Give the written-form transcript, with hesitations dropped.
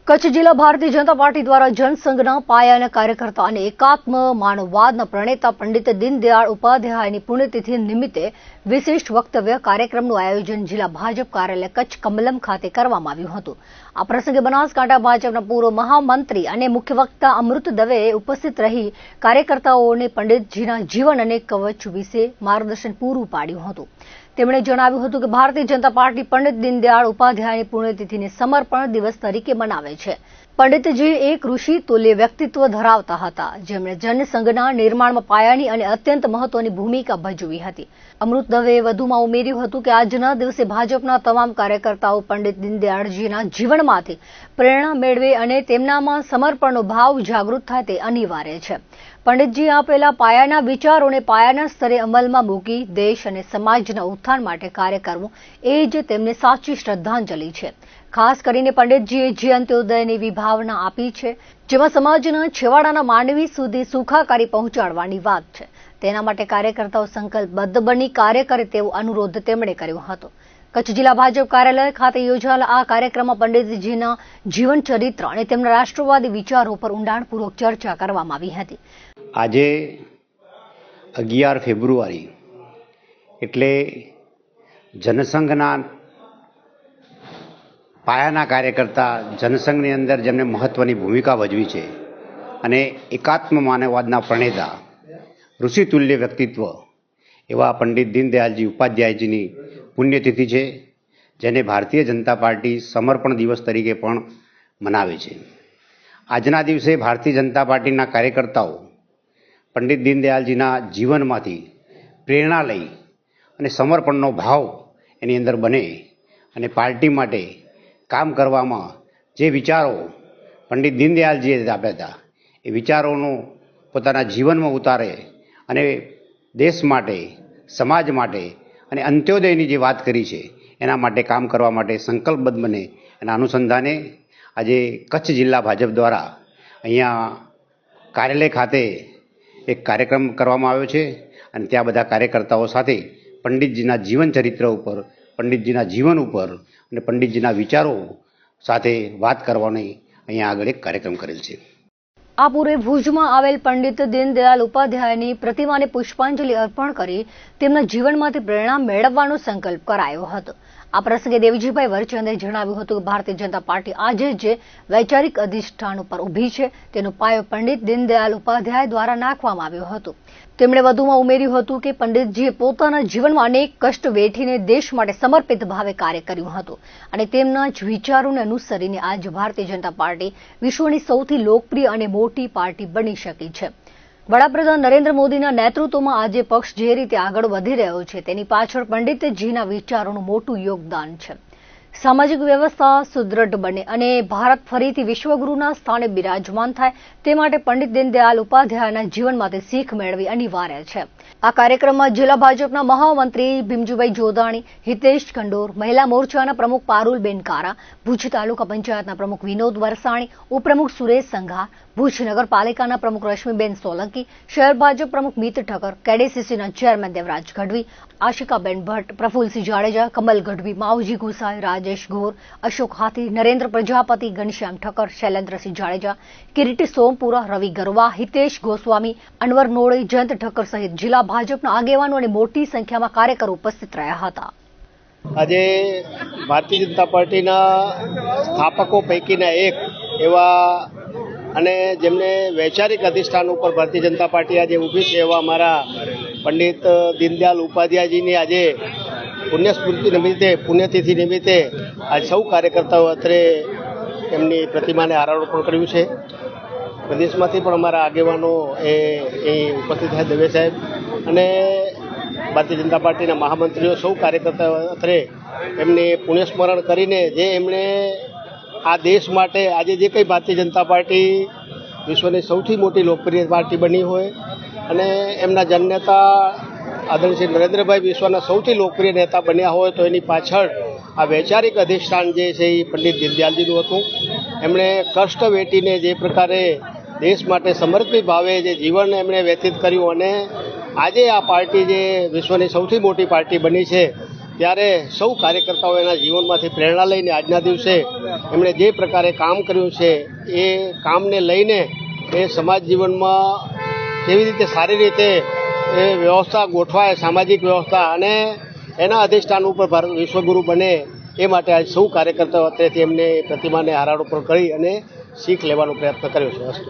કચ્છ જિલ્લા ભારતીય જનતા પાર્ટી દ્વારા જનસંઘના પાયાના કાર્યકર્તા અને એકાત્મ માનવવાદના પ્રણેતા પંડિત દીનદયાળ ઉપાધ્યાયની પુણ્યતિથિ નિમિત્તે વિશિષ્ટ વક્તવ્ય કાર્યક્રમનું આયોજન જિલ્લા ભાજપ કાર્યાલય કચ્છ કમલમ ખાતે કરવામાં આવ્યું હતું। આ પ્રસંગે બનાસકાંઠા ભાજપના પૂર્વ મહામંત્રી અને મુખ્ય વક્તા અમૃત દવેએ ઉપસ્થિત રહી કાર્યકર્તાઓને પંડિતજીના જીવન અને કવચ વિશે માર્ગદર્શન પૂરું પાડ્યું હતું। તેમણે જણાવ્યું હતું કે ભારતીય જનતા પાર્ટી પંડિત દીનદયાળ ઉપાધ્યાયની પુણ્યતિથિને સમર્પણ દિવસ તરીકે મનાવે છે। પંડિતજી એક ઋષિ તુલ્ય વ્યક્તિત્વ ધરાવતા હતા, જેમણે જનસંઘના નિર્માણમાં પાયાની અને અત્યંત મહત્વની ભૂમિકા ભજવી હતી। અમૃત દવેએ વધુમાં ઉમેર્યું હતું કે આજના દિવસે ભાજપના તમામ કાર્યકર્તાઓ પંડિત દીનદયાળજીના જીવનમાંથી પ્રેરણા મેળવે અને તેમનામાં સમર્પણનો ભાવ જાગૃત થાય તે અનિવાર્ય છે। પંડિતજી આપેલા પાયાના વિચારોને પાયાના સ્તરે અમલમાં મૂકી દેશ અને સમાજના ઉત્થાન માટે કાર્ય કરવું એ જ તેમને સાચી શ્રદ્ધાંજલિ છે। ખાસ કરીને પંડિતજીએ જે અંત્યોદયની વિભાવના આપી છે, જેમાં સમાજના છેવાડાના માનવી સુધી સુખાકારી પહોંચાડવાની વાત છે, તેના માટે કાર્યકર્તાઓ સંકલ્પબદ્ધ બની કાર્ય કરે તેવો અનુરોધ તેમણે કર્યો હતો। કચ્છ જિલ્લા ભાજપ કાર્યાલય ખાતે યોજાયેલા આ કાર્યક્રમમાં પંડિતજીના જીવન ચરિત્ર અને તેમના રાષ્ટ્રવાદી વિચારો પર ઊંડાણપૂર્વક ચર્ચા કરવામાં આવી હતી। આજે 11 ફેબ્રુઆરી એટલે જનસંઘના પાયાના કાર્યકર્તા, જનસંઘની અંદર જેમને મહત્વની ભૂમિકા ભજવી છે અને એકાત્મ માનવવાદના પ્રણેતા ઋષિતુલ્ય વ્યક્તિત્વ એવા પંડિત દીનદયાળજી ઉપાધ્યાયજીની પુણ્યતિથિ છે, જેને ભારતીય જનતા પાર્ટી સમર્પણ દિવસ તરીકે પણ મનાવે છે। આજના દિવસે ભારતીય જનતા પાર્ટીના કાર્યકર્તાઓ પંડિત દીનદયાળજીના જીવનમાંથી પ્રેરણા લઈ અને સમર્પણનો ભાવ એની અંદર બને અને પાર્ટી માટે કામ કરવામાં જે વિચારો પંડિત દીનદયાળજીએ આપ્યા હતા એ વિચારોનું પોતાના જીવનમાં ઉતારે અને દેશ માટે, સમાજ માટે અને અંત્યોદયની જે વાત કરી છે એના માટે કામ કરવા માટે સંકલ્પબદ્ધ બને એના અનુસંધાને આજે કચ્છ જિલ્લા ભાજપ દ્વારા અહીંયા કાર્યાલય ખાતે એક કાર્યક્રમ કરવામાં આવ્યો છે અને ત્યાં બધા કાર્યકર્તાઓ સાથે પંડિતજીના જીવન ચરિત્ર ઉપર, પંડિતજીના જીવન ઉપર અને પંડિતજીના વિચારો સાથે વાત કરવાની અહીંયા આગળ એક કાર્યક્રમ કરેલ છે। આ પૂર્વે ભુજમાં આવેલ પંડિત દીનદયાળ ઉપાધ્યાયની પ્રતિમાને પુષ્પાંજલિ અર્પણ કરી તેમના જીવનમાંથી પ્રેરણા મેળવવાનો સંકલ્પ કરાયો હતો। આ પ્રસંગે દેવજીભાઈ વરચંદે જણાવ્યું હતું કે ભારતીય જનતા પાર્ટી આજે જે વૈચારિક અધિષ્ઠાન ઉપર ઊભી છે તેનો પાયો પંડિત દીનદયાળ ઉપાધ્યાય દ્વારા નાખવામાં આવ્યો હતો। તેમણે વધુમાં ઉમેર્યું હતું કે પંડિતજીએ પોતાના જીવનમાં અનેક કષ્ટ વેઠીને દેશ માટે સમર્પિત ભાવે કાર્ય કર્યું હતું અને તેમના જ વિચારોને અનુસરીને આજે ભારતીય જનતા પાર્ટી વિશ્વની સૌથી લોકપ્રિય અને મોટી પાર્ટી બની શકી છે। વડાપ્રધાન નરેન્દ્ર મોદીના નેતૃત્વમાં આજે પક્ષ જે રીતે આગળ વધી રહ્યો છે તેની પાછળ પંડિતજીના વિચારોનું મોટું યોગદાન છે। સામાજિક વ્યવસ્થા સુદૃઢ બને અને ભારત ફરીથી વિશ્વગુરુના સ્થાને બિરાજમાન થાય તે માટે પંડિત દીનદયાળ ઉપાધ્યાયના જીવનમાંથી શીખ મેળવી અનિવાર્ય છે। આ કાર્યક્રમમાં જિલ્લા ભાજપના મહામંત્રી ભીમજીભાઈ જોધાણી, હિતેશ ખંડોર, મહિલા મોરચાના પ્રમુખ પારુલબેન કારા, ભુજ તાલુકા પંચાયતના પ્રમુખ વિનોદ વરસાણી, ઉપપ્રમુખ સુરેશ સંઘાર, ભુજ નગરપાલિકાના પ્રમુખ રશ્મિબેન સોલંકી, શહેર ભાજપ પ્રમુખ મિત ઠક્કર, કેડીસીસીના ચેરમેન દેવરાજ ગઢવી, આશિકાબેન ભટ્ટ, પ્રફુલસિંહ જાડેજા, કમલ ગઢવી, માવજી ગુસાઈ, રાજેશ ઘોર, અશોક હાથી, નરેન્દ્ર પ્રજાપતિ, ઘનશ્યામ ઠક્કર, શૈલેન્દ્રસિંહ જાડેજા, કિરીટી સોમપુરા, રવિ ગરવા, હિતેશ ગોસ્વામી, અનવર નોડે, જયંત ઠક્કર સહિત જિલ્લા ભાજપના આગેવાનો અને મોટી સંખ્યામાં કાર્યકરો ઉપસ્થિત રહ્યા હતા। આજે ભારતીય જનતા પાર્ટીના સ્થાપકો પૈકીના એક એવા અને જેમને વૈચારિક અધિષ્ઠાન ઉપર ભારતીય જનતા પાર્ટી આજે ઊભી છે એવા અમારા પંડિત દીનદયાળ ઉપાધ્યાયજીની આજે પુણ્યતિથિ નિમિત્તે આજ સૌ કાર્યકર્તાઓ અત્રે એમની પ્રતિમાને હારારોપણ કર્યું છે। પ્રદેશમાંથી પણ અમારા આગેવાનો એ ઉપસ્થિત થયા, દવે સાહેબ અને ભારતીય જનતા પાર્ટીના મહામંત્રીઓ સૌ કાર્યકર્તાઓ અત્રે એમની પુણ્યસ્મરણ કરીને જે એમણે આ દેશ માટે આજે જે કંઈ ભારતીય જનતા પાર્ટી વિશ્વની સૌથી મોટી લોકપ્રિય પાર્ટી બની હોય અને એમના જનનેતા આદરણીય શ્રી નરેન્દ્રભાઈ વિશ્વના સૌથી લોકપ્રિય નેતા બન્યા હોય તો એની પાછળ આ વૈચારિક અધિષ્ઠાન જે છે એ પંડિત દીનદયાળજીનું હતું। એમણે કષ્ટ વેઠીને જે પ્રકારે દેશ માટે સમર્પિત ભાવે જે જીવન એમણે વ્યતીત કર્યું અને આજે આ પાર્ટી જે વિશ્વની સૌથી મોટી પાર્ટી બની છે ત્યારે સૌ કાર્યકર્તાઓ એના જીવનમાંથી પ્રેરણા લઈને આજના દિવસે એમણે જે પ્રકારે કામ કર્યું છે એ કામને લઈને એ સમાજ જીવનમાં કેવી રીતે સારી રીતે એ વ્યવસ્થા ગોઠવાય, સામાજિક વ્યવસ્થા, અને એના અધિષ્ઠાન ઉપર ભારત વિશ્વગુરુ બને એ માટે આજ સૌ કાર્યકર્તાઓ અત્રેથી એમને પ્રતિમાને હારારોપણ કરી અને શીખ લેવાનો પ્રયત્ન કર્યો છે.